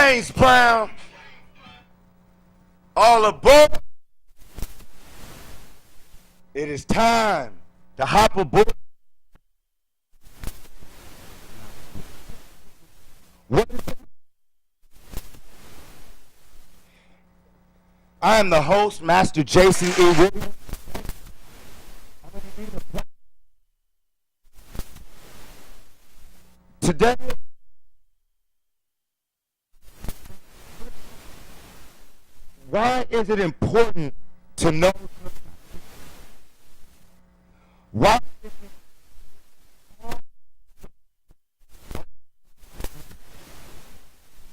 James Brown, all aboard. It is time to hop aboard. What is it? I am the host, Master Jason E. Williams. Today, why is it important to know why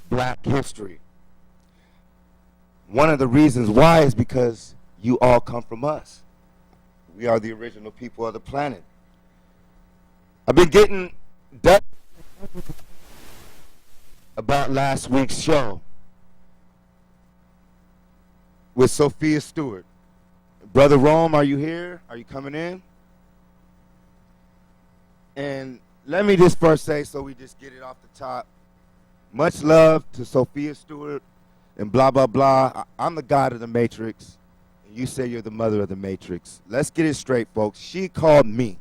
Black history? One of the reasons why is because you all come from us. We are the original people of the planet. I've been getting done about last week's show with Sophia Stewart. Brother Rome, are you here? Are you coming in? And let me just first say, so we just get it off the top, much love to Sophia Stewart and blah, blah, blah. I'm the god of the Matrix, and you say you're the mother of the Matrix. Let's get it straight, folks. She called me.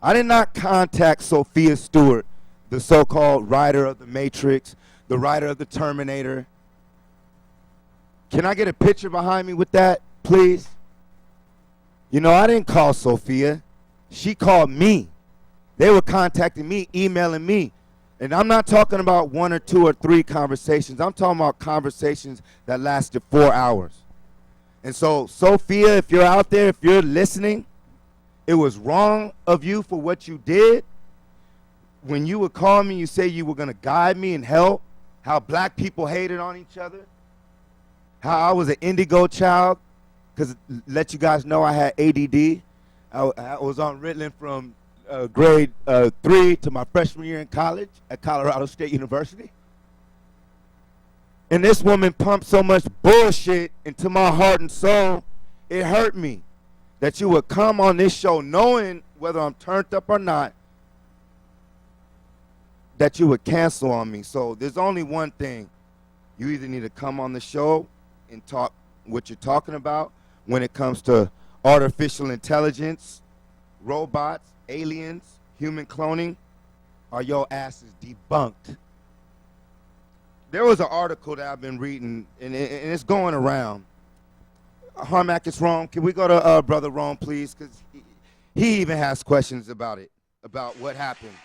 I did not contact Sophia Stewart, the so-called writer of the Matrix, the writer of the Terminator. Can I get a picture behind me with that, please? You know, I didn't call Sophia. She called me. They were contacting me, emailing me. And I'm not talking about 1 or 2 or 3 conversations. I'm talking about conversations that lasted 4 hours. And so, Sophia, if you're out there, if you're listening, it was wrong of you for what you did. When you would call me, you say you were going to guide me and help, how black people hated on each other, how I was an indigo child, because let you guys know I had ADD. I was on Ritalin from grade 3 to my freshman year in college at Colorado State University. And this woman pumped so much bullshit into my heart and soul, it hurt me that you would come on this show knowing whether I'm turned up or not, that you would cancel on me. So there's only one thing. You either need to come on the show and talk what you're talking about when it comes to artificial intelligence, robots, aliens, human cloning, or your ass is debunked. There was an article that I've been reading, and it's going around. Harmac, it's wrong. Can we go to Brother Rome, please? Because he even has questions about it, about what happened.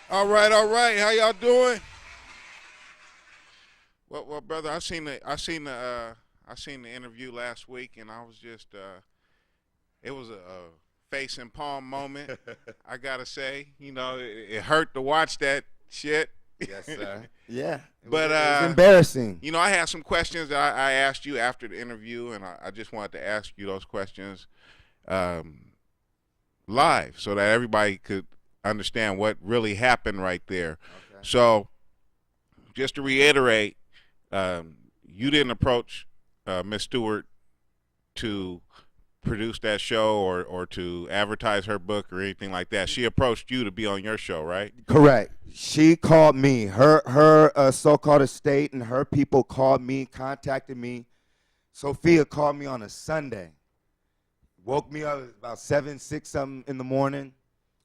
All right. How y'all doing? Well, brother, I seen the interview last week, and I was just, it was a face and palm moment. I gotta say, you know, it hurt to watch that shit. Yes, sir. Yeah. But it was embarrassing. You know, I had some questions that I asked you after the interview, and I just wanted to ask you those questions live so that everybody could understand what really happened right there. Okay. So, just to reiterate, you didn't approach Miss Stewart to produce that show or to advertise her book or anything like that. She approached you to be on your show, right? Correct. She called me. Her so-called estate and her people called me, contacted me. Sophia called me on a Sunday. Woke me up about 7, 6 something in the morning,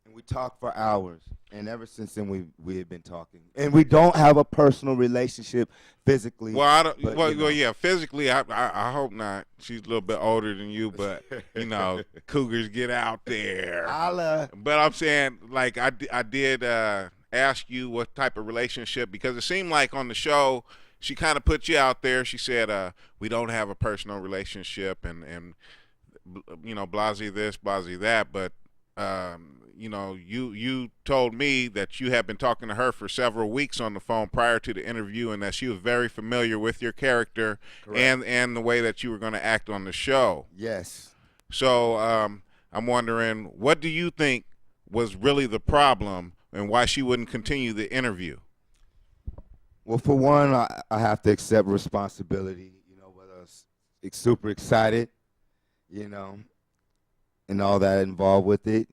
and we talked for hours. And ever since then, we had been talking. And we don't have a personal relationship physically. Well, I don't. But, well, yeah, physically, I hope not. She's a little bit older than you, but you know, cougars get out there. But I'm saying, like, I did ask you what type of relationship, because it seemed like on the show she kind of put you out there. She said, we don't have a personal relationship, and you know, blasey this, blasey that, but. You know, you told me that you had been talking to her for several weeks on the phone prior to the interview, and that she was very familiar with your character. Correct. and the way that you were going to act on the show. Yes. So I'm wondering, what do you think was really the problem and why she wouldn't continue the interview? Well, for one, I have to accept responsibility, you know, whether it's super excited, you know, and all that involved with it.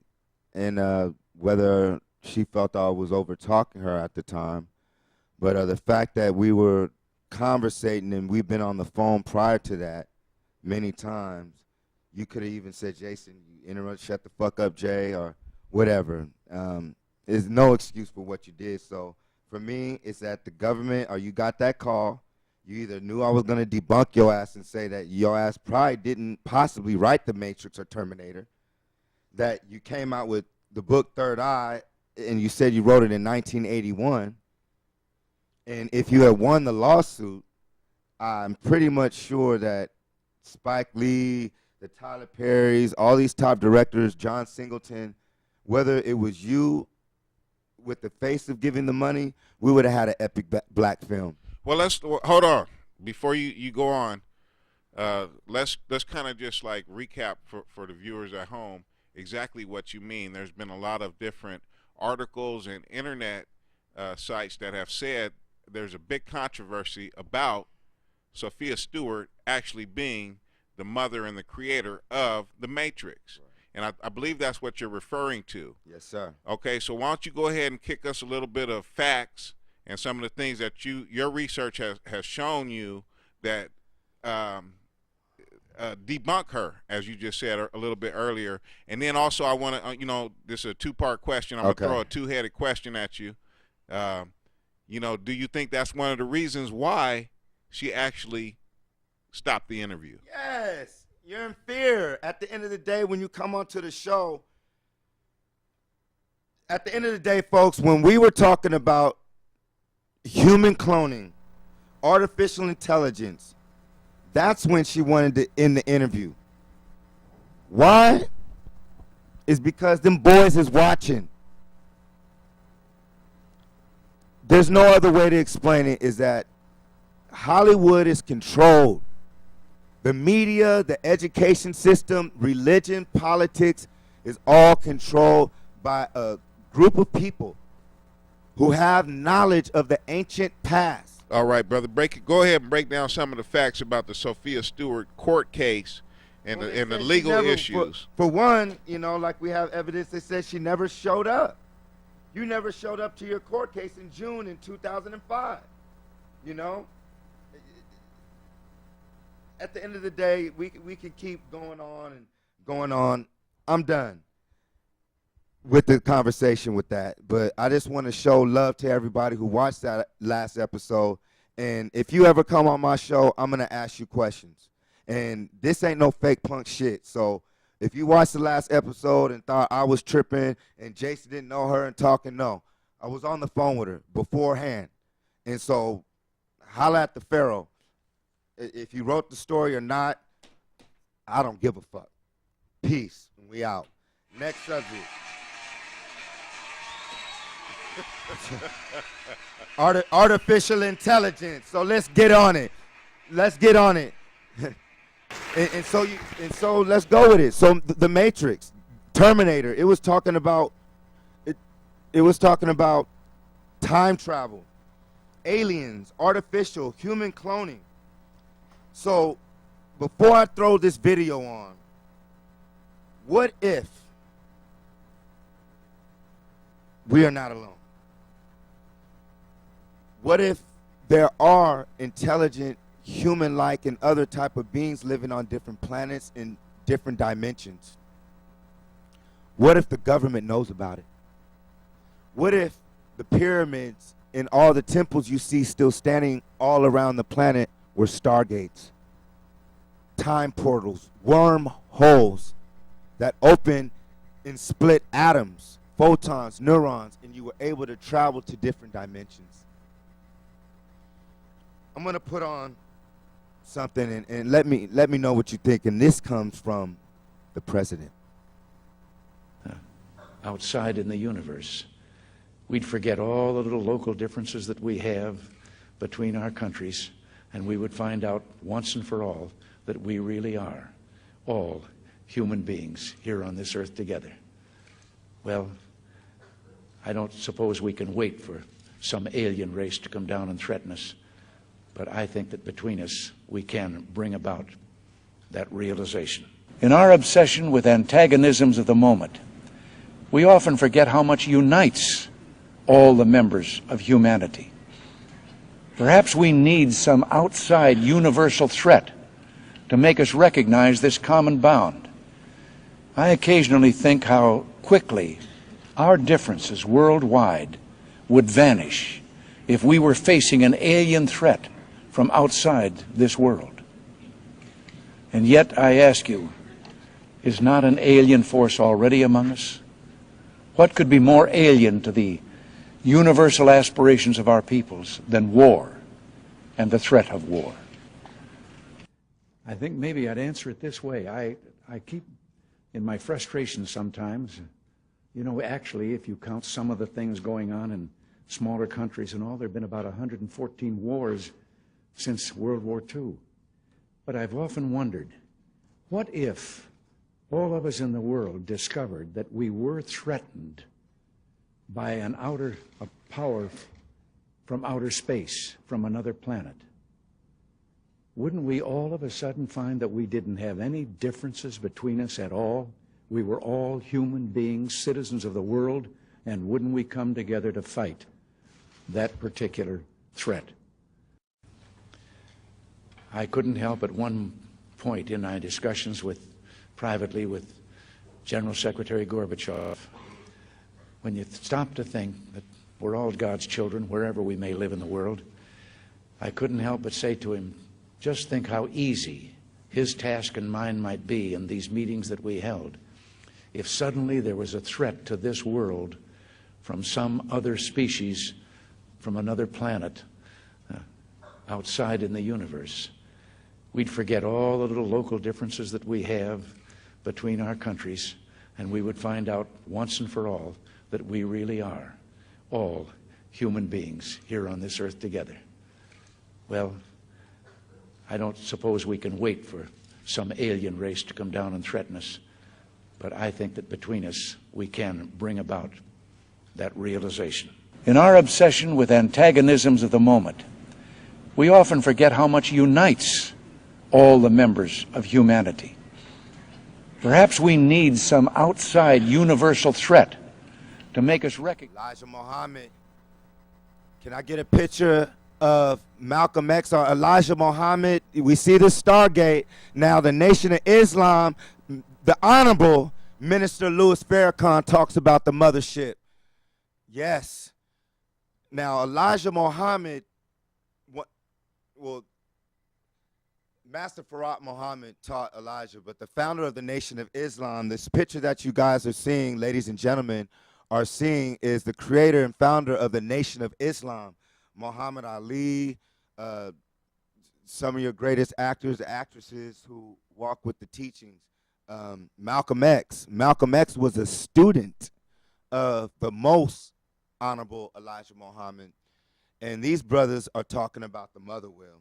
And whether she felt I was over talking her at the time. But the fact that we were conversating and we've been on the phone prior to that many times, you could have even said, Jason, you interrupt, shut the fuck up, Jay, or whatever. There's no excuse for what you did. So for me, it's that the government, or you got that call, you either knew I was going to debunk your ass and say that your ass probably didn't possibly write The Matrix or Terminator, that you came out with the book Third Eye, and you said you wrote it in 1981. And if you had won the lawsuit, I'm pretty much sure that Spike Lee, the Tyler Perrys, all these top directors, John Singleton, whether it was you with the face of giving the money, we would have had an epic black film. Well, let's hold on before you go on. Let's kind of just like recap for the viewers at home exactly what you mean. There's been a lot of different articles and internet sites that have said there's a big controversy about Sophia Stewart actually being the mother and the creator of The Matrix. Right. And I believe that's what you're referring to. Yes, sir. Okay, so why don't you go ahead and kick us a little bit of facts and some of the things that your research has shown you that debunk her, as you just said a little bit earlier. And then also I want to, this is a two-part question. I'm going to throw a two-headed question at you. Do you think that's one of the reasons why she actually stopped the interview? Yes. You're in fear. At the end of the day, when you come onto the show, at the end of the day, folks, when we were talking about human cloning, artificial intelligence, that's when she wanted to end the interview. Why? It's because them boys is watching. There's no other way to explain it, is that Hollywood is controlled. The media, the education system, religion, politics is all controlled by a group of people who have knowledge of the ancient past. All right, brother. Go ahead and break down some of the facts about the Sophia Stewart court case and the legal issues. For one, like we have evidence that says she never showed up. You never showed up to your court case in June in 2005. At the end of the day, we can keep going on and going on. I'm done with the conversation with that. But I just want to show love to everybody who watched that last episode. And if you ever come on my show, I'm going to ask you questions. And this ain't no fake punk shit. So if you watched the last episode and thought I was tripping and Jason didn't know her and talking, no. I was on the phone with her beforehand. And so holla at the Pharaoh. If you wrote the story or not, I don't give a fuck. Peace. We out. Next subject. Artificial intelligence. So let's get on it. and so let's go with it. So the Matrix, Terminator. It was talking about time travel, aliens, artificial, human cloning. So before I throw this video on, what if we are not alone? What if there are intelligent, human-like, and other type of beings living on different planets in different dimensions? What if the government knows about it? What if the pyramids and all the temples you see still standing all around the planet were stargates, time portals, wormholes that open and split atoms, photons, neurons, and you were able to travel to different dimensions? I'm going to put on something and let me know what you think. And this comes from the president. Outside in the universe, we'd forget all the little local differences that we have between our countries, and we would find out once and for all that we really are all human beings here on this earth together. Well, I don't suppose we can wait for some alien race to come down and threaten us, but I think that between us we can bring about that realization. In our obsession with antagonisms of the moment, we often forget how much unites all the members of humanity. Perhaps we need some outside universal threat to make us recognize this common bound. I occasionally think how quickly our differences worldwide would vanish if we were facing an alien threat from outside this world. And yet, I ask you, is not an alien force already among us? What could be more alien to the universal aspirations of our peoples than war and the threat of war? I think maybe I'd answer it this way. I keep, in my frustration sometimes, you know, actually, if you count some of the things going on in smaller countries and all, there have been about 114 wars since World War II. But I've often wondered, what if all of us in the world discovered that we were threatened by a power from outer space, from another planet? Wouldn't we all of a sudden find that we didn't have any differences between us at all? We were all human beings, citizens of the world, and wouldn't we come together to fight that particular threat? I couldn't help at one point in my discussions privately with General Secretary Gorbachev, when you stop to think that we're all God's children, wherever we may live in the world, I couldn't help but say to him, just think how easy his task and mine might be in these meetings that we held if suddenly there was a threat to this world from some other species, from another planet, outside in the universe. We'd forget all the little local differences that we have between our countries, and we would find out once and for all that we really are all human beings here on this earth together. Well, I don't suppose we can wait for some alien race to come down and threaten us, but I think that between us we can bring about that realization. In our obsession with antagonisms of the moment, we often forget how much unites all the members of humanity. Perhaps we need some outside universal threat to make us recognize. Elijah Muhammad. Can I get a picture of Malcolm X or Elijah Muhammad? We see the Stargate. Now the Nation of Islam, the Honorable Minister Louis Farrakhan talks about the mothership. Yes. Now Elijah Muhammad, Master Farad Muhammad taught Elijah, but the founder of the Nation of Islam, this picture that you guys are seeing, ladies and gentlemen, are seeing is the creator and founder of the Nation of Islam, Muhammad Ali, some of your greatest actors, actresses who walk with the teachings. Malcolm X. Malcolm X was a student of the most honorable Elijah Muhammad, and these brothers are talking about the mother will.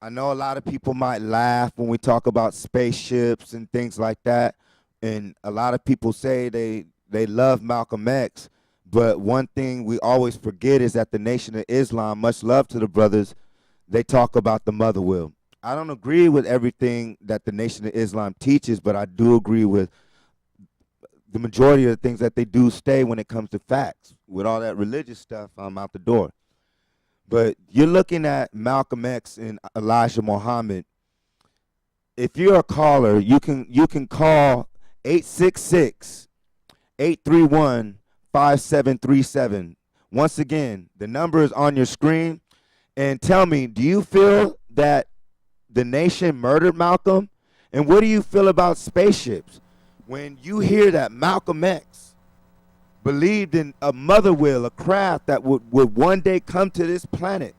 I know a lot of people might laugh when we talk about spaceships and things like that, and a lot of people say they love Malcolm X, but one thing we always forget is that the Nation of Islam, much love to the brothers, they talk about the mother will. I don't agree with everything that the Nation of Islam teaches, but I do agree with the majority of the things that they do stay when it comes to facts. With all that religious stuff, I'm out the door. But you're looking at Malcolm X and Elijah Muhammad. If you're a caller, you can call 866-831-5737. Once again, the number is on your screen. And tell me, do you feel that the nation murdered Malcolm? And what do you feel about spaceships? When you hear that Malcolm X believed in a mother will, a craft that would one day come to this planet,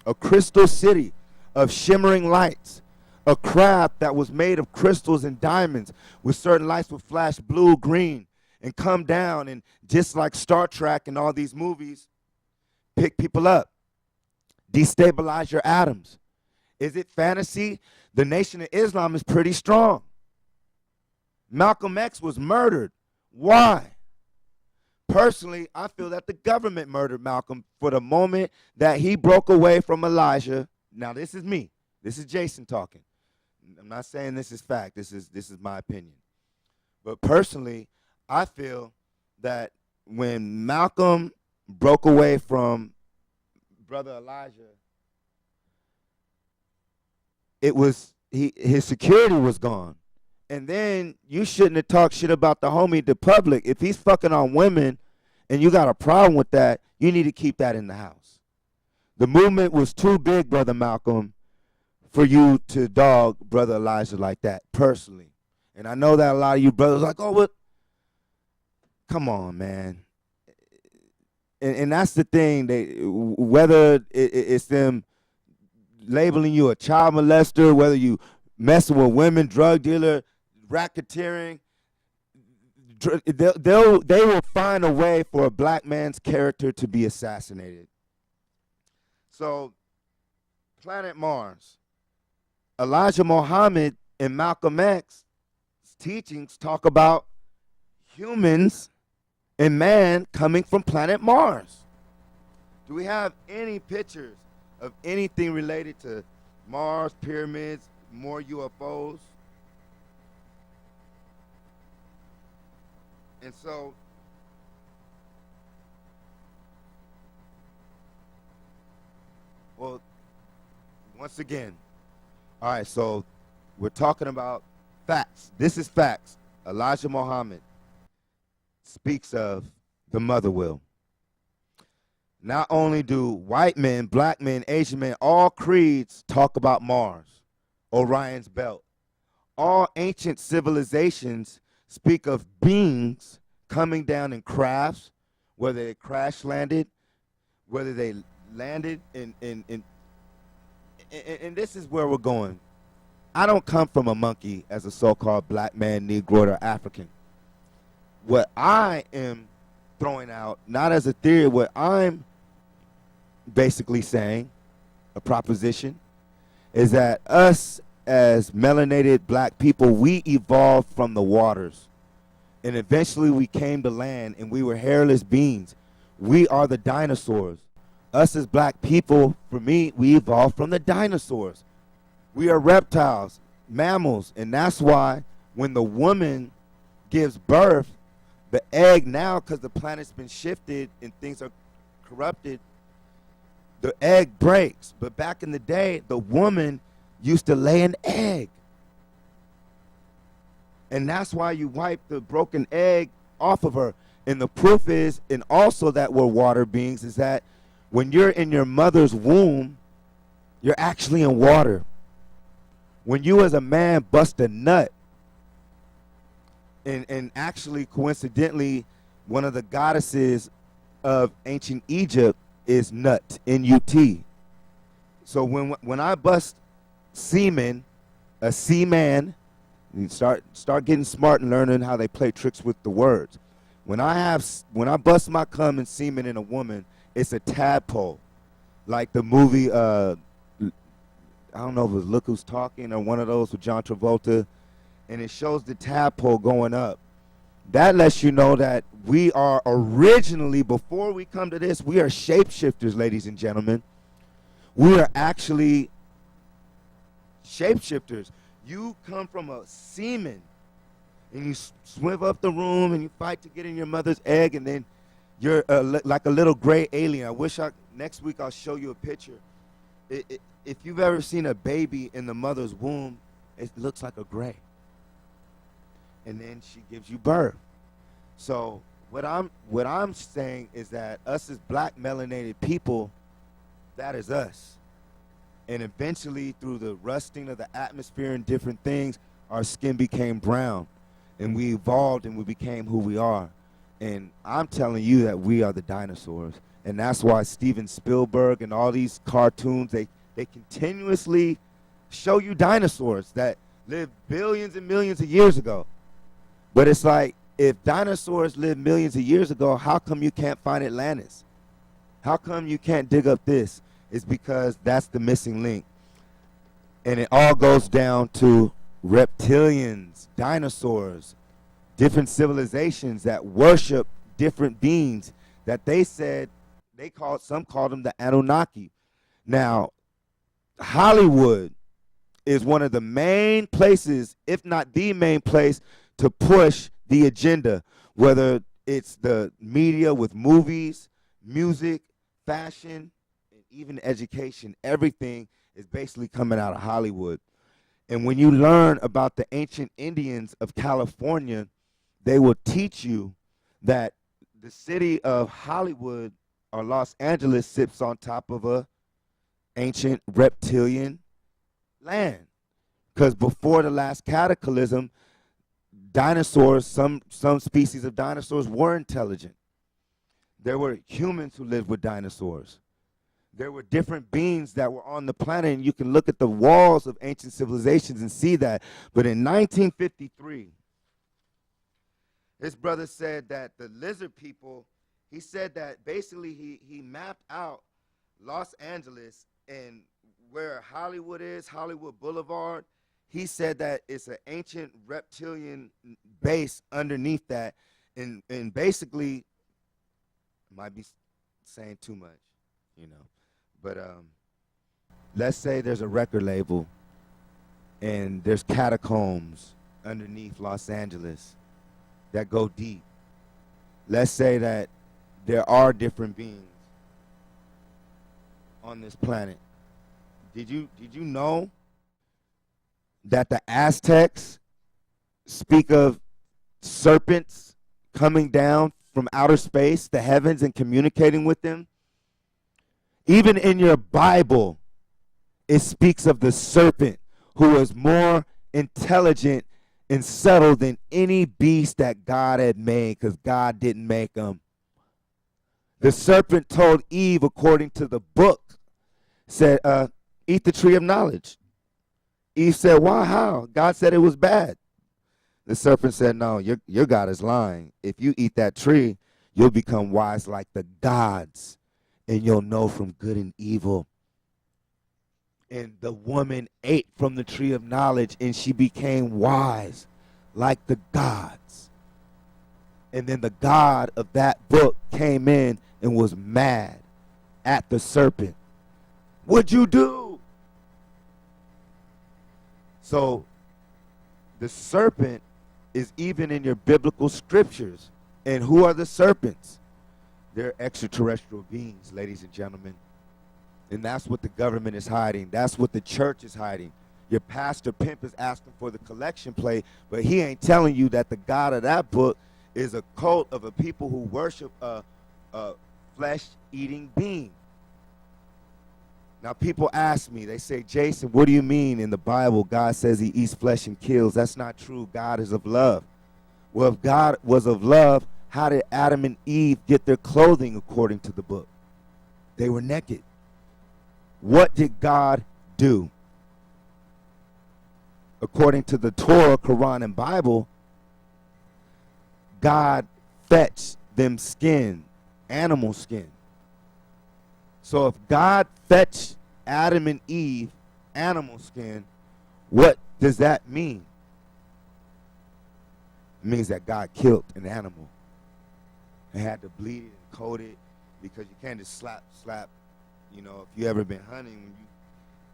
a crystal city of shimmering lights, a craft that was made of crystals and diamonds, with certain lights would flash blue, green, and come down, and just like Star Trek and all these movies, pick people up, destabilize your atoms. Is it fantasy? The Nation of Islam is pretty strong. Malcolm X was murdered. Why? Personally, I feel that the government murdered Malcolm for the moment that he broke away from Elijah. Now, this is me. This is Jason talking. I'm not saying this is fact. This is my opinion. But personally, I feel that when Malcolm broke away from brother Elijah, his security was gone. And then you shouldn't have talked shit about the homie to public. If he's fucking on women and you got a problem with that, you need to keep that in the house. The movement was too big, Brother Malcolm, for you to dog Brother Elijah like that, personally. And I know that a lot of you brothers are like, oh, what? Come on, man. And that's the thing. Whether it's them labeling you a child molester, whether you messing with women, drug dealer, racketeering, they will find a way for a black man's character to be assassinated. So, Planet Mars, Elijah Muhammad and Malcolm X's teachings talk about humans and man coming from planet Mars. Do we have any pictures of anything related to Mars, pyramids, more UFOs? And so, well, once again, all right, so we're talking about facts. This is facts. Elijah Muhammad speaks of the mother will. Not only do white men, black men, Asian men, all creeds talk about Mars, Orion's belt. All ancient civilizations speak of beings coming down in crafts, whether they crash landed, whether they landed in and this is where we're going. I don't come from a monkey as a so-called black man, Negroid, or African. What I am throwing out, not as a theory, what I'm basically saying, a proposition, is that us as melanated black people, we evolved from the waters. And eventually we came to land and we were hairless beings. We are the dinosaurs. Us as black people, for me, we evolved from the dinosaurs. We are reptiles, mammals, and that's why when the woman gives birth, the egg now, because the planet's been shifted and things are corrupted, the egg breaks. But back in the day, the woman used to lay an egg. And that's why you wipe the broken egg off of her. And the proof is, and also that we're water beings, is that when you're in your mother's womb, you're actually in water. When you as a man bust a nut, and actually coincidentally, one of the goddesses of ancient Egypt is Nut, N-U-T. So when I bust semen, a seaman, you start getting smart and learning how they play tricks with the words. When I bust my cum and semen in a woman, it's a tadpole, like the movie. I don't know if it was Look Who's Talking or one of those with John Travolta, and it shows the tadpole going up. That lets you know that we are originally, before we come to this, we are shapeshifters, ladies and gentlemen. We are actually shapeshifters. You come from a semen, and you swim up the room, and you fight to get in your mother's egg, and then you're like a little gray alien. I wish next week I'll show you a picture. If you've ever seen a baby in the mother's womb, it looks like a gray. And then she gives you birth. So what I'm saying is that us as black melanated people, that is us. And eventually, through the rusting of the atmosphere and different things, our skin became brown. And we evolved and we became who we are. And I'm telling you that we are the dinosaurs. And that's why Steven Spielberg and all these cartoons, they continuously show you dinosaurs that lived billions and millions of years ago. But it's like, if dinosaurs lived millions of years ago, how come you can't find Atlantis? How come you can't dig up this? It's because that's the missing link. And it all goes down to reptilians, dinosaurs, different civilizations that worship different beings that they said, some called them the Anunnaki. Now, Hollywood is one of the main places, if not the main place, to push the agenda, whether it's the media with movies, music, fashion, even education, everything is basically coming out of Hollywood. And when you learn about the ancient Indians of California, they will teach you that the city of Hollywood or Los Angeles sits on top of a ancient reptilian land. Because before the last cataclysm, dinosaurs, some species of dinosaurs were intelligent. There were humans who lived with dinosaurs. There were different beings that were on the planet, and you can look at the walls of ancient civilizations and see that. But in 1953, his brother said that the lizard people, he said that basically he mapped out Los Angeles and where Hollywood is, Hollywood Boulevard. He said that it's an ancient reptilian base underneath that, and basically, might be saying too much, you know. But let's say there's a record label and there's catacombs underneath Los Angeles that go deep. Let's say that there are different beings on this planet. Did you know that the Aztecs speak of serpents coming down from outer space, the heavens, and communicating with them? Even in your Bible, it speaks of the serpent who is more intelligent and subtle than any beast that God had made, because God didn't make them. The serpent told Eve, according to the book, said, eat the tree of knowledge. Eve said, why, how? God said it was bad. The serpent said, no, your God is lying. If you eat that tree, you'll become wise like the gods, and you'll know from good and evil. And the woman ate from the tree of knowledge, and she became wise like the gods. And then the God of that book came in and was mad at the serpent. What'd you do? So the serpent is even in your biblical scriptures. And who are the serpents? They're extraterrestrial beings, ladies and gentlemen. And that's what the government is hiding. That's what the church is hiding. Your pastor pimp is asking for the collection plate, but he ain't telling you that the God of that book is a cult of a people who worship a flesh-eating being. Now, people ask me, they say, Jason, what do you mean in the Bible God says he eats flesh and kills? That's not true. God is of love. Well, if God was of love, how did Adam and Eve get their clothing according to the book? They were naked. What did God do? According to the Torah, Quran, and Bible, God fetched them skin, animal skin. So if God fetched Adam and Eve animal skin, what does that mean? It means that God killed an animal and had to bleed it and coat it, because you can't just slap. You know, if you ever been hunting, when you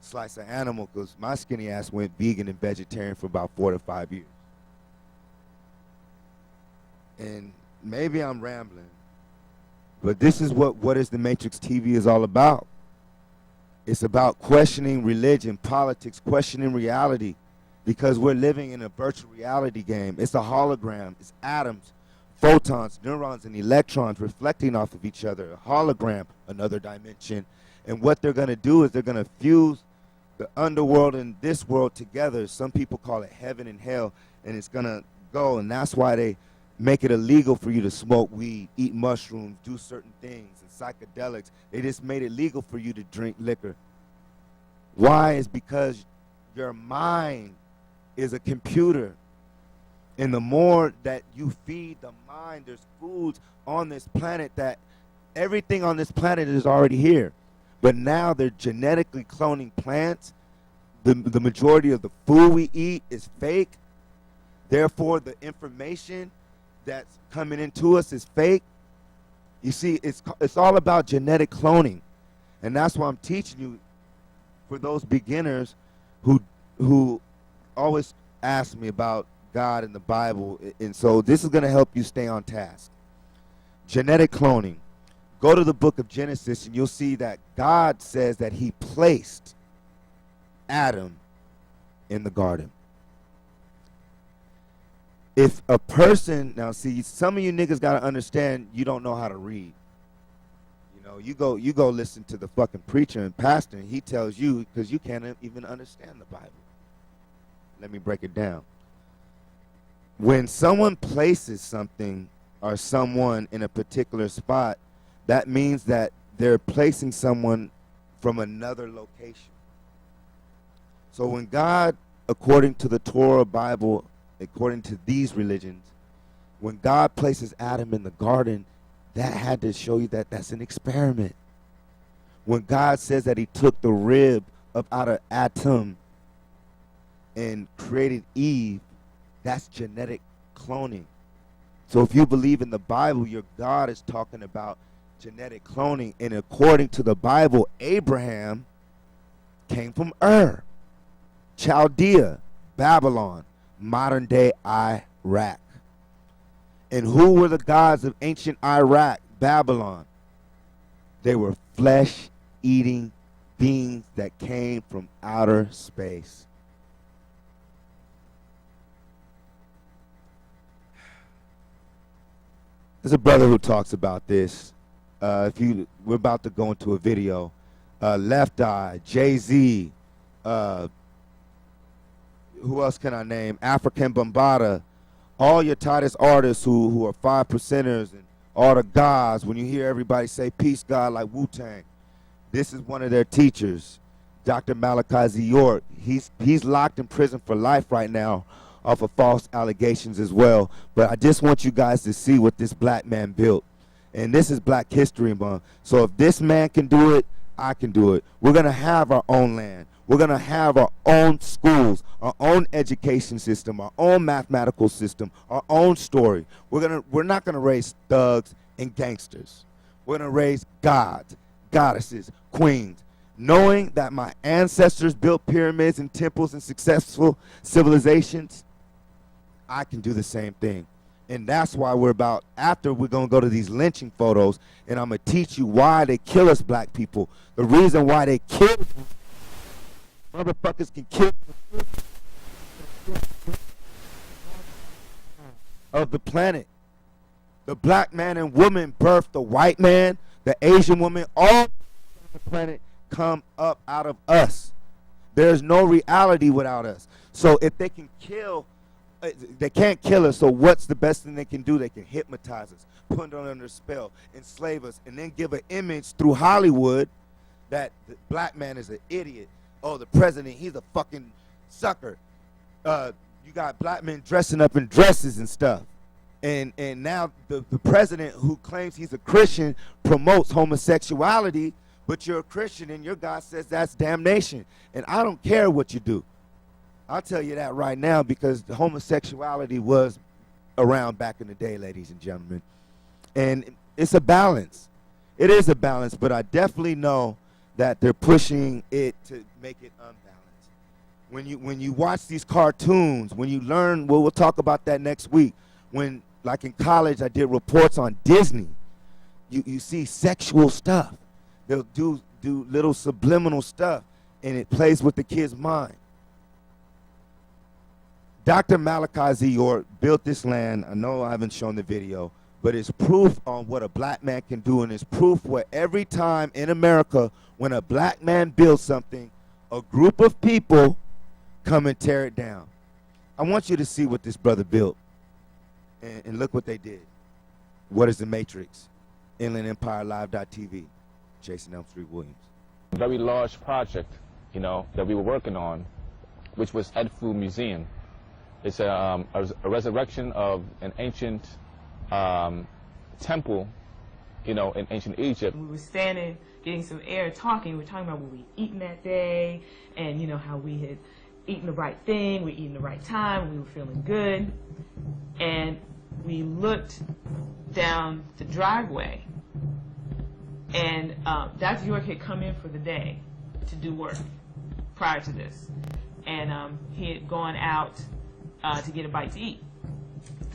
slice an animal, because my skinny ass went vegan and vegetarian for about 4 to 5 years. And maybe I'm rambling, but this is what is the Matrix TV is all about. It's about questioning religion, politics, questioning reality, because we're living in a virtual reality game. It's a hologram. It's atoms, photons, neurons, and electrons reflecting off of each other. A hologram, another dimension. And what they're going to do is they're going to fuse the underworld and this world together. Some people call it heaven and hell, and it's going to go. And that's why they make it illegal for you to smoke weed, eat mushrooms, do certain things, and psychedelics. They just made it legal for you to drink liquor. Why? Is because your mind is a computer. And the more that you feed the mind, there's foods on this planet that everything on this planet is already here. But now they're genetically cloning plants. The majority of the food we eat is fake. Therefore, the information that's coming into us is fake. You see, it's all about genetic cloning. And that's why I'm teaching you, for those beginners who always ask me about God and the Bible. And so this is going to help you stay on task. Genetic cloning. Go to the book of Genesis and you'll see that God says that he placed Adam in the garden. If a person, now see, some of you niggas got to understand you don't know how to read. You know, you go listen to the fucking preacher and pastor and he tells you, because you can't even understand the Bible. Let me break it down. When someone places something or someone in a particular spot, that means that they're placing someone from another location. So when God, according to the Torah Bible, according to these religions, when God places Adam in the garden, that had to show you that that's an experiment. When God says that he took the rib up out of Adam and created Eve, that's genetic cloning. So if you believe in the Bible, your God is talking about genetic cloning. And according to the Bible, Abraham came from Ur, Chaldea, Babylon, modern day Iraq. And who were the gods of ancient Iraq, Babylon? They were flesh-eating beings that came from outer space. There's a brother who talks about this. We're about to go into a video. Left Eye, Jay-Z, who else can I name? African Bambaataa, all your tightest artists who are 5%ers and all the gods. When you hear everybody say peace God like Wu-Tang, this is one of their teachers, Dr. Malachi Z. York. He's locked in prison for life right now off of false allegations as well. But I just want you guys to see what this black man built. And this is Black History Month. So if this man can do it, I can do it. We're going to have our own land. We're going to have our own schools, our own education system, our own mathematical system, our own story. We're not going to raise thugs and gangsters. We're going to raise gods, goddesses, queens, knowing that my ancestors built pyramids and temples and successful civilizations. I can do the same thing. And that's why we're going to go to these lynching photos, and I'm going to teach you why they kill us black people. The reason why they kill motherfuckers can kill of the planet. The black man and woman birthed the white man, the Asian woman, all the planet come up out of us. There's no reality without us. So if they can kill, they can't kill us, so what's the best thing they can do? They can hypnotize us, put us under spell, enslave us, and then give an image through Hollywood that the black man is an idiot. Oh, the president, he's a fucking sucker. You got black men dressing up in dresses and stuff. And now the president, who claims he's a Christian, promotes homosexuality, but you're a Christian and your God says that's damnation. And I don't care what you do. I'll tell you that right now, because the homosexuality was around back in the day, ladies and gentlemen. And it's a balance. It is a balance, but I definitely know that they're pushing it to make it unbalanced. When you watch these cartoons, when you learn, well, we'll talk about that next week. When, like in college, I did reports on Disney. You see sexual stuff. They'll do little subliminal stuff, and it plays with the kid's mind. Dr. Malachi Z. York built this land. I know I haven't shown the video, but it's proof on what a black man can do, and it's proof where every time in America when a black man builds something, a group of people come and tear it down. I want you to see what this brother built, and look what they did. What is the Matrix? Inland Empire Live.tv. Jason Elmstreet Williams. A very large project, that we were working on, which was Ed.D Museum. It's a resurrection of an ancient temple, in ancient Egypt. We were standing, getting some air, talking. We were talking about what we'd eaten that day, and how we had eaten the right thing, we eaten the right time, we were feeling good. And we looked down the driveway, and Dr. York had come in for the day to do work prior to this. And he had gone out to get a bite to eat.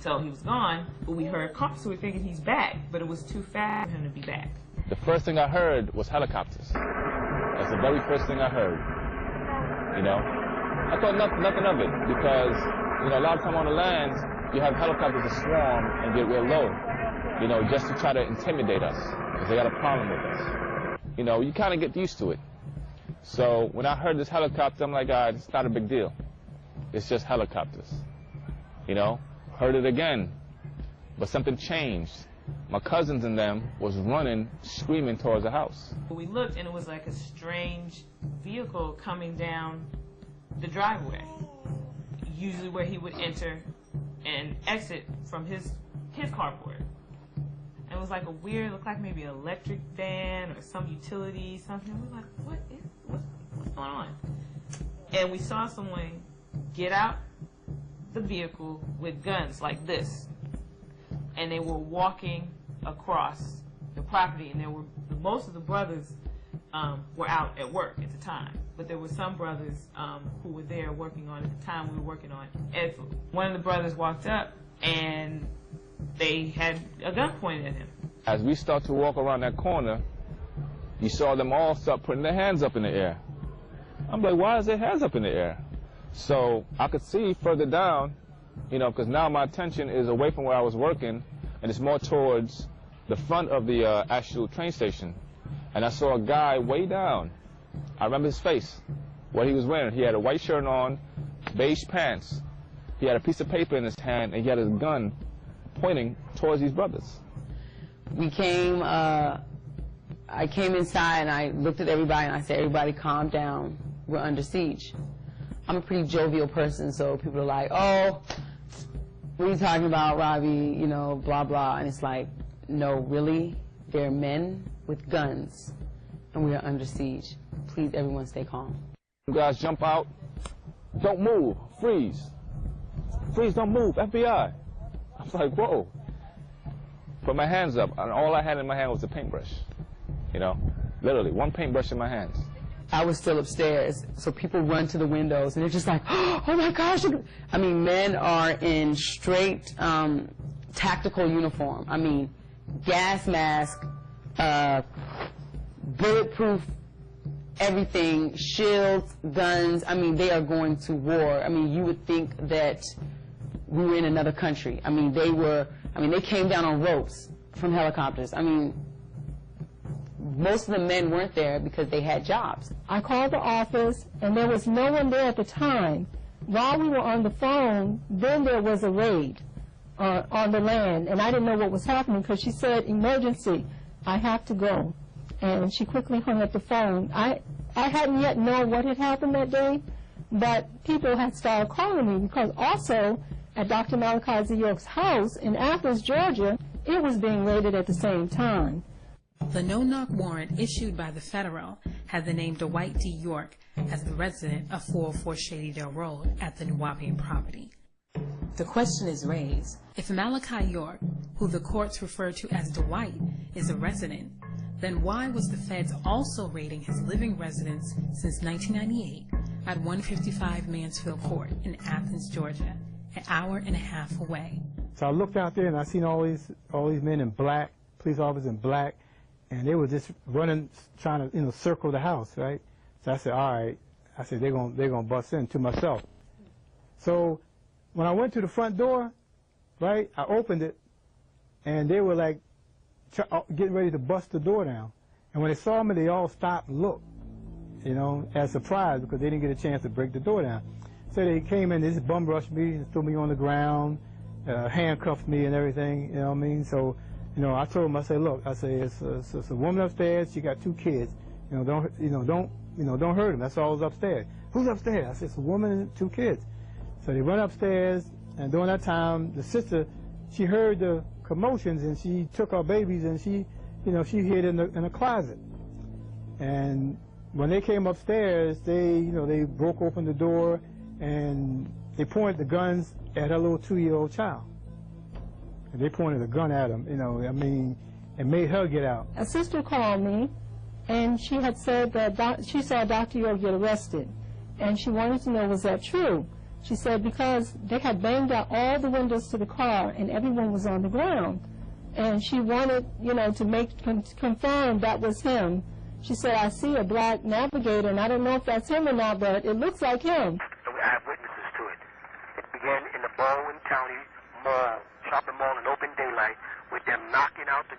So he was gone, but we heard cops, so we figured he's back, but it was too fast for him to be back. the first thing I heard was helicopters. That's the very first thing I heard. You know, I thought nothing of it because, you know, a lot of time on the lands, you have helicopters that swarm and get real low, you know, just to try to intimidate us because they got a problem with us. You know, you kind of get used to it. So when I heard this helicopter, I'm like, it's not a big deal. It's just helicopters. You know, heard it again, but something changed. My cousins and them was running, screaming towards the house. We looked and it was like a strange vehicle coming down the driveway, usually where he would enter and exit from his carport. And it was like a weird, looked like maybe an electric van or some utility, something. We were like, what's going on? And we saw someone get out the vehicle with guns like this. And they were walking across the property, and most of the brothers were out at work at the time, but there were some brothers who were there working on, at the time we were working on Ed. One of the brothers walked up, and they had a gun pointed at him. As we start to walk around that corner, you saw them all start putting their hands up in the air. I'm like, why is their hands up in the air? So I could see further down, you know, because now my attention is away from where I was working, and it's more towards the front of the actual train station. And I saw a guy way down. I remember his face, what he was wearing. He had a white shirt on, beige pants. He had a piece of paper in his hand, and he had his gun pointing towards these brothers. We came, I came inside and I looked at everybody and I said, everybody calm down, we're under siege. I'm a pretty jovial person, so people are like, oh, what are you talking about, Robbie, you know, blah, blah. And it's like, no, really, they're men with guns and we are under siege. Please, everyone stay calm. You guys jump out, don't move, freeze. Freeze, don't move, FBI. I was like, whoa. Put my hands up, and all I had in my hand was a paintbrush. You know, literally, one paintbrush in my hands. I was still upstairs, so people run to the windows, and they're just like, oh my gosh. I mean, men are in straight tactical uniform. I mean, gas mask, bulletproof, everything, shields, guns. I mean, they are going to war. I mean, you would think that we were in another country. I mean, they came down on ropes from helicopters. I mean, most of the men weren't there because they had jobs. I called the office, and there was no one there at the time. While we were on the phone, then there was a raid on the land, and I didn't know what was happening because she said, emergency, I have to go. And she quickly hung up the phone. I hadn't yet known what had happened that day, but people had started calling me because also at Dr. Malachi Z. York's house in Athens, Georgia, it was being raided at the same time. The no-knock warrant issued by the federal had the name Dwight D. York as the resident of 404 Shadydale Road at the Nuwaubian property. The question is raised, if Malachi York, who the courts refer to as Dwight, is a resident, then why was the feds also raiding his living residence since 1998 at 155 Mansfield Court in Athens, Georgia, an hour and a half away? So I looked out there and I seen all these men in black, police officers in black, and they were just running, trying to, circle the house, right? So I said, all right. I said, they're gonna bust in, to myself. So when I went to the front door, right, I opened it, and they were like getting ready to bust the door down. And when they saw me, they all stopped and looked, as surprised because they didn't get a chance to break the door down. So they came in, they just bum rushed me and threw me on the ground, handcuffed me and everything, you know what I mean? So, I told them, I said, look, I say it's a woman upstairs, she got 2 kids, don't hurt them, that's all that's upstairs. Who's upstairs? I said, it's a woman and 2 kids. So they went upstairs, and during that time, the sister, she heard the commotions, and she took our babies, and she hid in a closet. And when they came upstairs, they broke open the door, and they pointed the guns at her little 2-year-old child. And they pointed a gun at him, and made her get out. A sister called me, and she had said that she saw Dr. York get arrested, and she wanted to know, was that true? She said because they had banged out all the windows to the car, and everyone was on the ground. and she wanted, you know, to confirm that was him. She said, I see a black navigator, and I don't know if that's him or not, but it looks like him. So I have witnesses to it. It began in the Baldwin County Mall, shopping mall in open daylight, with them knocking out the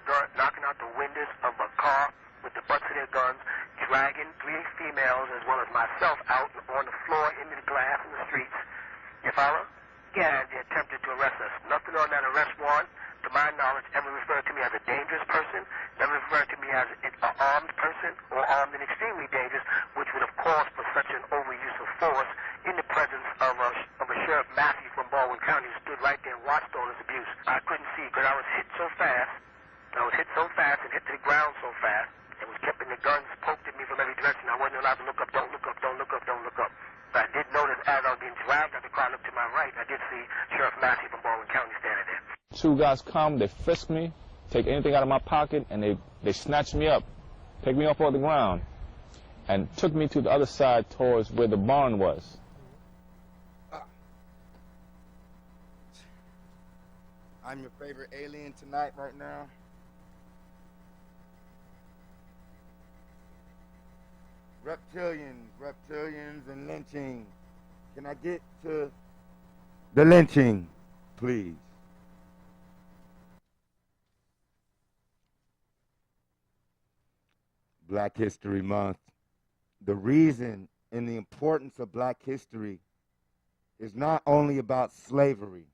windows of a car with the butts of their guns, dragging 3 females as well as myself out on the floor into the glass in the streets. You follow? Yeah, they attempted to arrest us. Nothing on that arrest warrant, to my knowledge, ever referred to me as a dangerous person, never referred to me as an armed person or armed and extremely dangerous, which would have caused for such an overuse of force in the presence of a Sheriff Massey from Baldwin County who stood right there and watched all this abuse. I couldn't see because I was hit so fast. And hit to the ground so fast. And was kept in the guns poked at me from every direction. I wasn't allowed to look up. Don't look up, don't look up, don't look up. But I did notice as I was being dragged out the car, I looked to my right, I did see Sheriff Massey from Baldwin County standing there. 2 guys come, they frisk me, take anything out of my pocket, and they snatch me up, pick me up off the ground, and took me to the other side towards where the barn was. I'm your favorite alien tonight, right now. Reptilians, and lynching. Can I get to the lynching, please? Black History Month. The reason and the importance of black history is not only about slavery.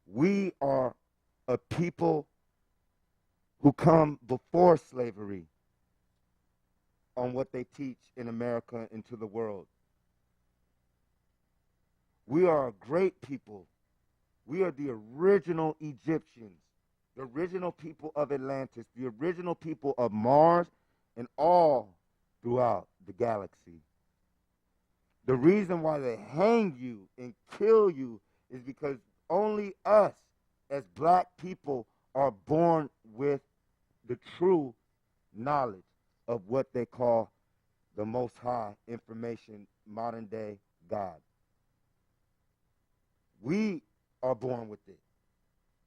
We are a people who come before slavery on what they teach in America and to the world. We are a great people. We are the original Egyptians, the original people of Atlantis, the original people of Mars, and all throughout the galaxy. The reason why they hang you and kill you is because only us as black people are born with the true knowledge of what they call the Most High information, modern day God. We are born with it.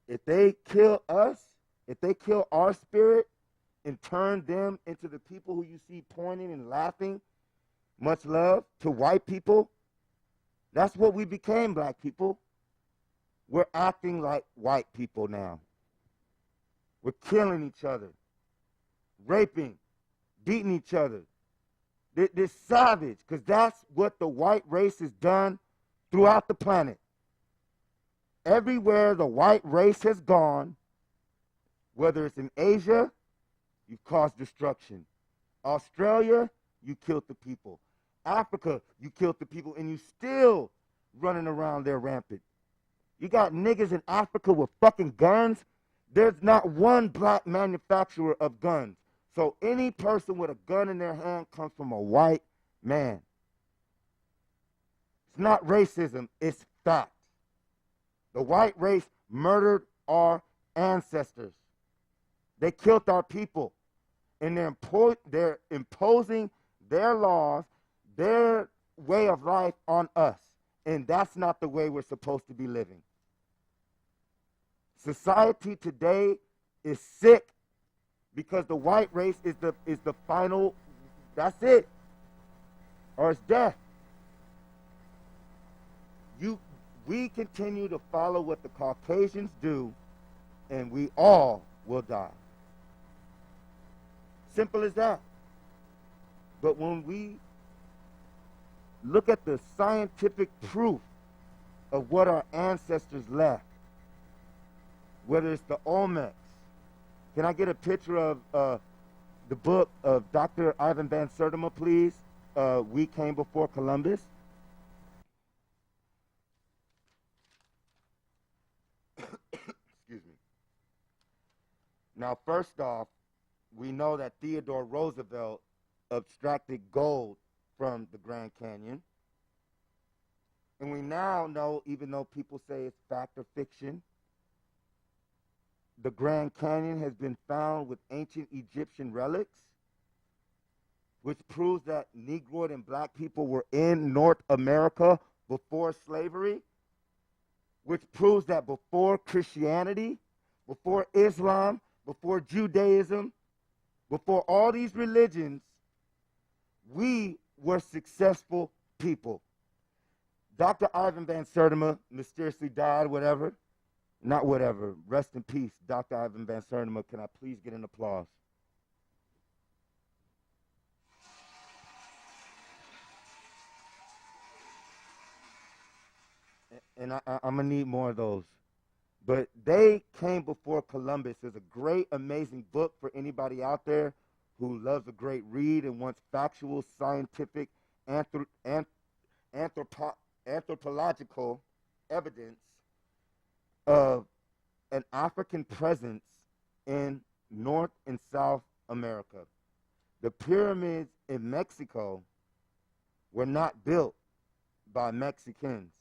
If they kill us, if they kill our spirit and turn them into the people who you see pointing and laughing, much love to white people, that's what we became, black people. We're acting like white people now. We're killing each other, raping, beating each other. They're savage, because that's what the white race has done throughout the planet. Everywhere the white race has gone, whether it's in Asia, you've caused destruction. Australia, you killed the people. Africa, you killed the people, and you still running around there rampant. You got niggas in Africa with fucking guns. There's not one black manufacturer of guns. So any person with a gun in their hand comes from a white man. It's not racism, it's fact. The white race murdered our ancestors. They killed our people. And they're imposing their laws, their way of life on us. And that's not the way we're supposed to be living. Society today is sick because the white race is the final, that's it. Or it's death. We continue to follow what the Caucasians do, and we all will die. Simple as that. But when we look at the scientific proof of what our ancestors left, whether it's the Olmecs. Can I get a picture of the book of Dr. Ivan Van Sertima, please? We Came Before Columbus. Excuse me. Now, first off, we know that Theodore Roosevelt abstracted gold from the Grand Canyon. And we now know, even though people say it's fact or fiction, the Grand Canyon has been found with ancient Egyptian relics, which proves that Negroid and black people were in North America before slavery, which proves that before Christianity, before Islam, before Judaism, before all these religions, we were successful people. Dr. Ivan Van Sertima mysteriously died, whatever. Not whatever. Rest in peace, Dr. Ivan Van Sertima. Can I please get an applause? And I'm going to need more of those. But they came before Columbus. There's a great, amazing book for anybody out there who loves a great read and wants factual, scientific, anthropological evidence of an African presence in North and South America. The pyramids in Mexico were not built by Mexicans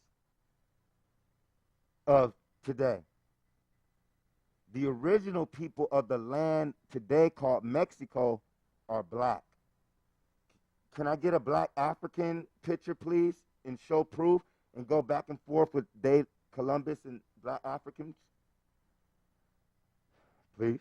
of today. The original people of the land today called Mexico are black. Can I get a black African picture, please, and show proof and go back and forth with Columbus and black Africans? Please.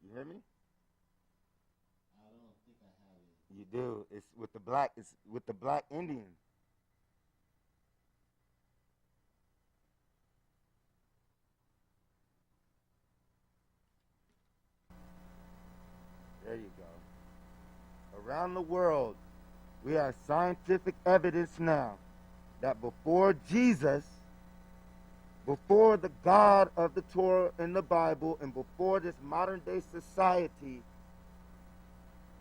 You hear me? I don't think I have it. You do. It's with the black. It's with the black Indians. There you go. Around the world, we have scientific evidence now that before Jesus, before the God of the Torah and the Bible, and before this modern day society,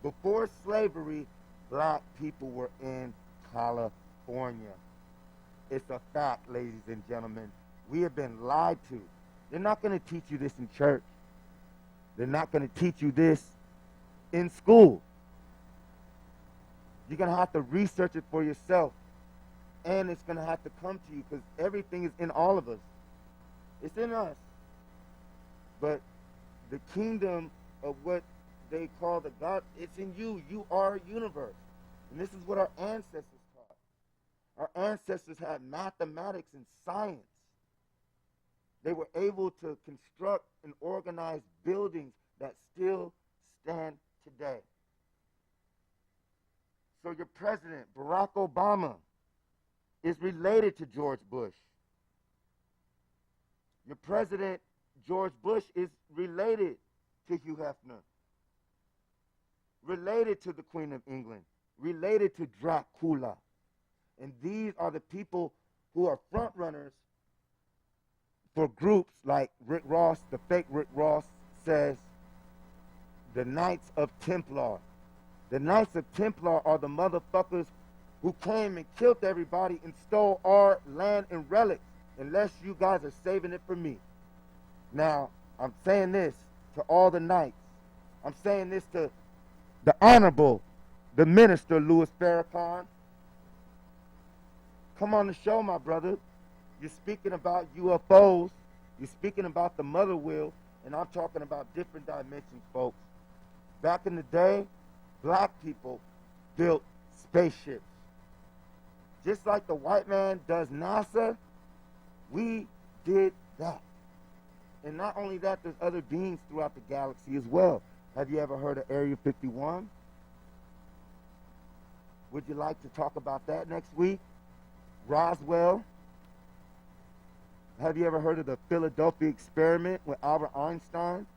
before slavery, black people were in California. It's a fact, ladies and gentlemen. We have been lied to. They're not going to teach you this in church. They're not going to teach you this in school. You're going to have to research it for yourself. And it's going to have to come to you because everything is in all of us. It's in us. But the kingdom of what they call the God, it's in you. You are a universe. And this is what our ancestors taught. Our ancestors had mathematics and science. They were able to construct and organize buildings that still stand today. So your president, Barack Obama, is related to George Bush. Your president, George Bush, is related to Hugh Hefner, related to the Queen of England, related to Dracula. And these are the people who are front runners for groups like Rick Ross, the fake Rick Ross says, the Knights of Templar. The Knights of Templar are the motherfuckers who came and killed everybody and stole our land and relics, unless you guys are saving it for me. Now, I'm saying this to all the knights. I'm saying this to the Honorable, the Minister Louis Farrakhan. Come on the show, my brother. You're speaking about UFOs. You're speaking about the mother wheel, and I'm talking about different dimensions, folks. Back in the day, black people built spaceships. Just like the white man does NASA, we did that. And not only that, there's other beings throughout the galaxy as well. Have you ever heard of Area 51? Would you like to talk about that next week? Roswell. Have you ever heard of the Philadelphia experiment with Albert Einstein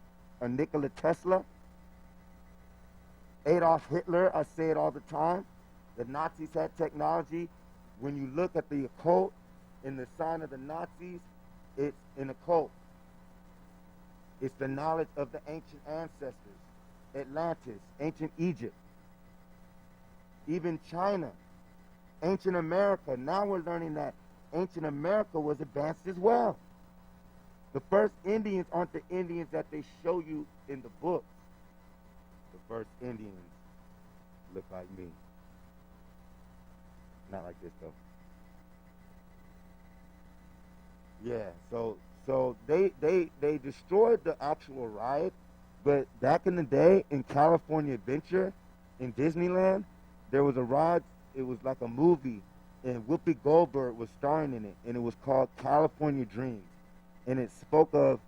or Nikola Tesla? Adolf Hitler, I say it all the time. The Nazis had technology. When you look at the occult in the sign of the Nazis, it's an occult. It's the knowledge of the ancient ancestors. Atlantis, ancient Egypt, even China, ancient America. Now we're learning that ancient America was advanced as well. The first Indians aren't the Indians that they show you in the books. The first Indians look like me. Not like this though. Yeah, so they destroyed the actual riot, But back in the day, in California Adventure, in Disneyland, there was a ride. It was like a movie, and Whoopi Goldberg was starring in it, and it was called California Dreams, and it spoke of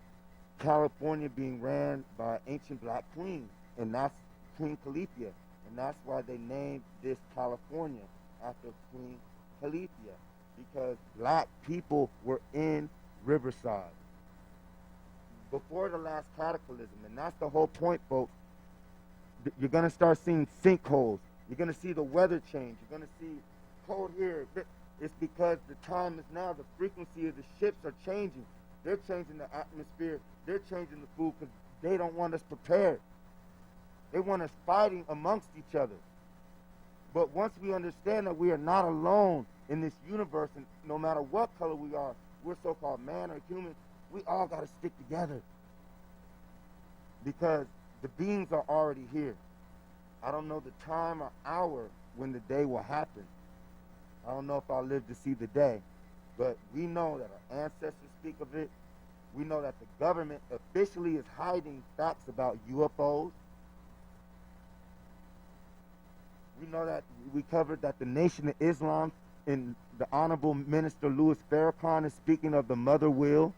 California being ran by ancient black queen, and that's Queen Califia, and that's why they named this California after Queen Califia, because black people were in Riverside before the last cataclysm, and that's the whole point, folks. You're going to start seeing sinkholes. You're going to see the weather change. You're going to see cold here. It's because the time is now. The frequency of the ships are changing. They're changing the atmosphere. They're changing the food because they don't want us prepared. They want us fighting amongst each other. But once we understand that we are not alone in this universe, and no matter what color we are, we're so-called man or human, we all got to stick together. Because the beings are already here. I don't know the time or hour when the day will happen. I don't know if I'll live to see the day. But we know that our ancestors speak of it. We know that the government officially is hiding facts about UFOs. We know that we covered that the Nation of Islam and the Honorable Minister Louis Farrakhan is speaking of the mother wheel,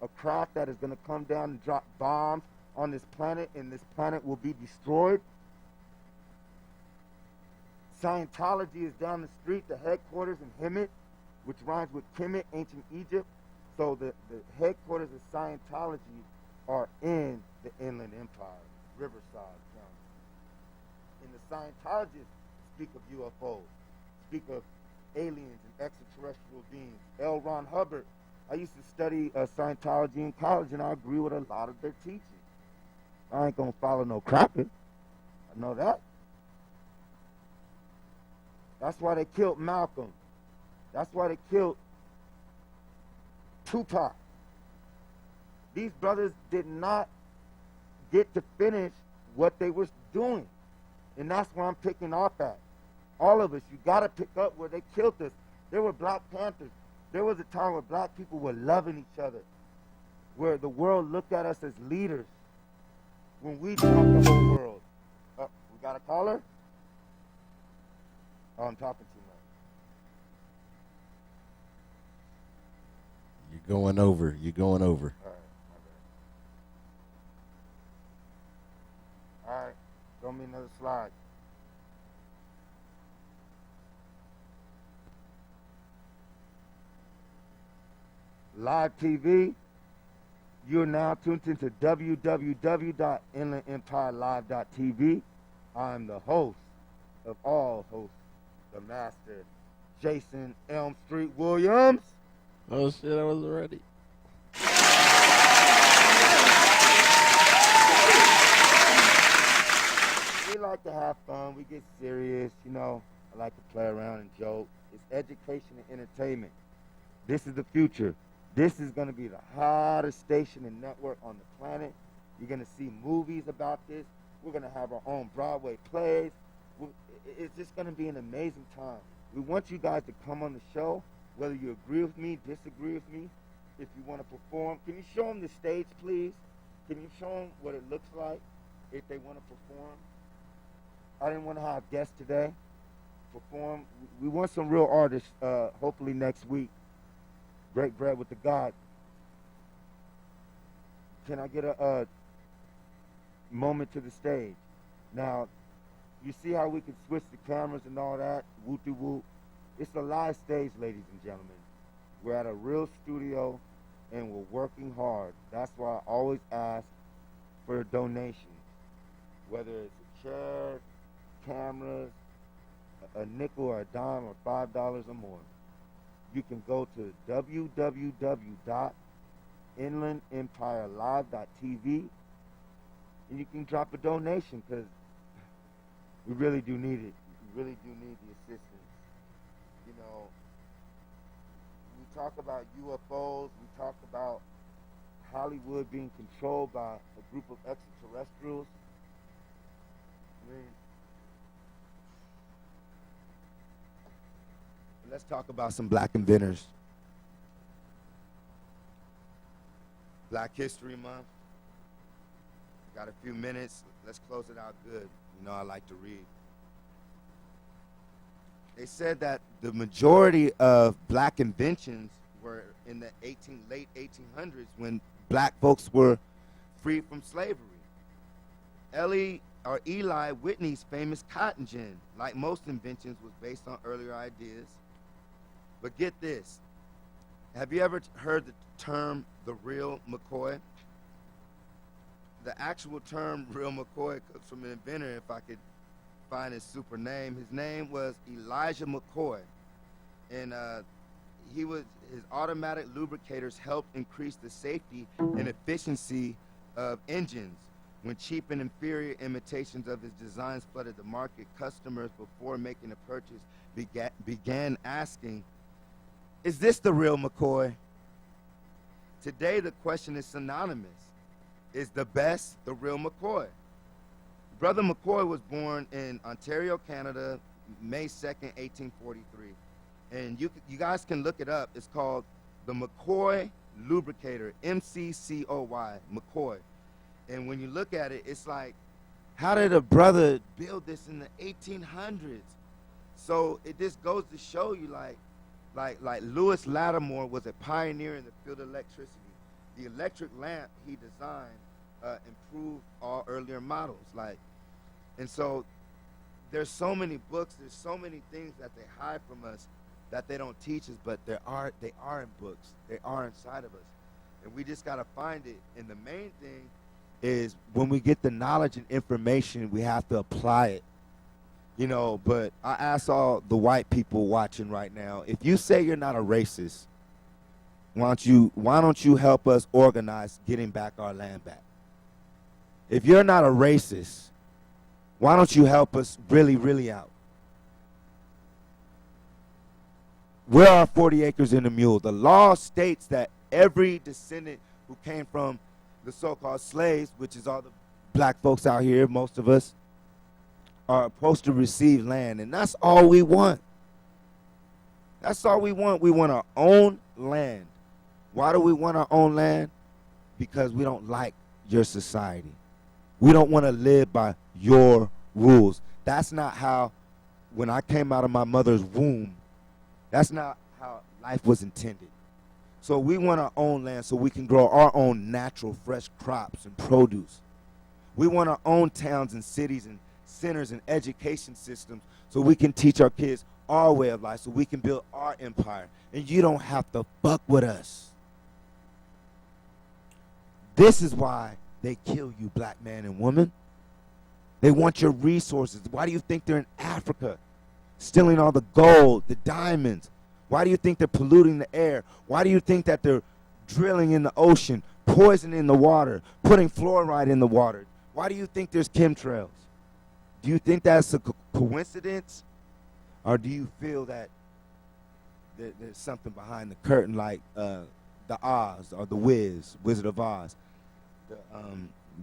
a craft that is going to come down and drop bombs on this planet, and this planet will be destroyed. Scientology is down the street, the headquarters in Hemet, which rhymes with Kemet, ancient Egypt. So the headquarters of Scientology are in the Inland Empire, Riverside County. And the Scientologists speak of UFOs, speak of aliens and extraterrestrial beings. L. Ron Hubbard, I used to study Scientology in college, and I agree with a lot of their teachings. I ain't gonna follow no cracker. I know that. That's why they killed Malcolm. That's why they killed Tupac. These brothers did not get to finish what they were doing. And that's where I'm picking off at. All of us, you got to pick up where they killed us. There were Black Panthers. There was a time where black people were loving each other, where the world looked at us as leaders. When we jumped the whole world. We got a caller? Oh, I'm talking too much. You're going over. You're going over. All right, all right. Throw me another slide. Live TV. You're now tuned into www.inlandempirelive.tv. I'm the host of all hosts, the master, Jason Elm Street Williams. Oh shit, I wasn't ready. We like to have fun. We get serious, you know. I like to play around and joke. It's education and entertainment. This is the future. This is going to be the hottest station and network on the planet. You're going to see movies about this. We're going to have our own Broadway plays. It's just going to be an amazing time. We want you guys to come on the show, whether you agree with me, disagree with me, if you want to perform. Can you show them the stage, please? Can you show them what it looks like if they want to perform? I didn't want to have guests today perform. We want some real artists, hopefully next week. Break bread with the God. Can I get a moment to the stage? Now, you see how we can switch the cameras and all that? Whoop-de-whoop. It's a live stage, ladies and gentlemen. We're at a real studio, and we're working hard. That's why I always ask for donations, whether it's a chair, cameras, a nickel or a dime or $5 or more. You can go to www.inlandempirelive.tv and you can drop a donation because we really do need it. We really do need the assistance. You know, we talk about UFOs, we talk about Hollywood being controlled by a group of extraterrestrials. I mean, let's talk about some black inventors. Black History Month. Got a few minutes. Let's close it out good. You know I like to read. They said that the majority of black inventions were in the late 1800s when black folks were freed from slavery. Eli Whitney's famous cotton gin, like most inventions, was based on earlier ideas. But get this. Have you ever heard the term the real McCoy? The actual term real McCoy comes from an inventor, if I could find his super name. His name was Elijah McCoy. And his automatic lubricators helped increase the safety and efficiency of engines. When cheap and inferior imitations of his designs flooded the market, customers, before making a purchase, began asking, is this the real McCoy? Today, the question is synonymous. Is the best the real McCoy? Brother McCoy was born in Ontario, Canada, May 2nd, 1843. And you guys can look it up. It's called the McCoy Lubricator, MCCOY, McCoy. And when you look at it, it's like, how did a brother build this in the 1800s? So it just goes to show you, like Lewis Lattimore was a pioneer in the field of electricity. The electric lamp he designed improved all earlier models. And so there's so many books, there's so many things that they hide from us that they don't teach us, but they are in books. They are inside of us. And we just got to find it. And the main thing is when we get the knowledge and information, we have to apply it. You know, but I ask all the white people watching right now, if you say you're not a racist, why don't you help us organize getting back our land back? If you're not a racist, why don't you help us really, really out? Where are 40 acres and a mule? The law states that every descendant who came from the so-called slaves, which is all the black folks out here, most of us, are supposed to receive land. And that's all we want. That's all we want. We want our own land. Why do we want our own land? Because we don't like your society. We don't want to live by your rules. That's not how, when I came out of my mother's womb, that's not how life was intended. So we want our own land so we can grow our own natural fresh crops and produce. We want our own towns and cities and centers and education systems so we can teach our kids our way of life, so we can build our empire. And you don't have to fuck with us. This is why they kill you, black man and woman. They want your resources. Why do you think they're in Africa, stealing all the gold, the diamonds? Why do you think they're polluting the air? Why do you think that they're drilling in the ocean, poisoning the water, putting fluoride in the water? Why do you think there's chemtrails? Do you think that's a coincidence? Or do you feel that there's something behind the curtain, like the Oz or the Wizard of Oz? The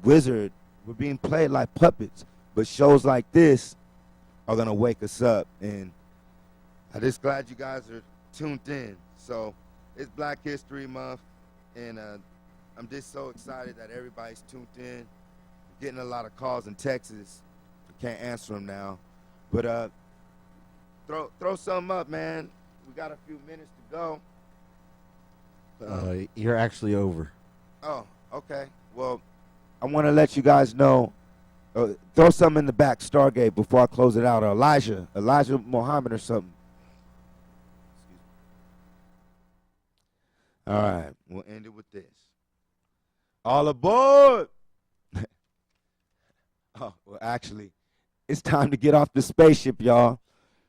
wizard, we're being played like puppets, but shows like this are going to wake us up. And I'm just glad you guys are tuned in. So it's Black History Month, and I'm just so excited that everybody's tuned in. I'm getting a lot of calls in Texas. I can't answer them now. But throw something up, man. We got a few minutes to go. You're actually over. Oh, okay. Well, I want to let you guys know. Throw something in the back, Stargate, before I close it out. Or Elijah Muhammad or something. All right, we'll end it with this. All aboard! Oh, well, actually, it's time to get off the spaceship, y'all.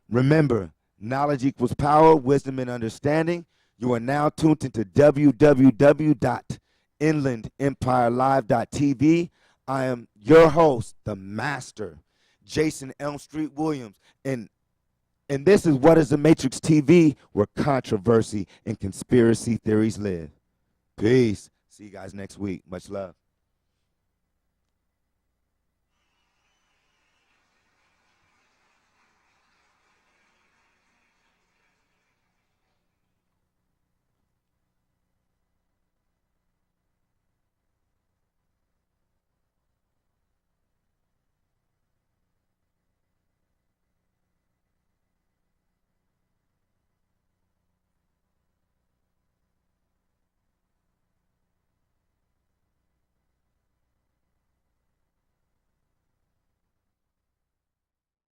Remember, knowledge equals power, wisdom, and understanding. You are now tuned into www.inlandempirelive.tv. I am your host, the master, Jason Elm Street Williams. And this is What is the Matrix TV, where controversy and conspiracy theories live. Peace. See you guys next week. Much love.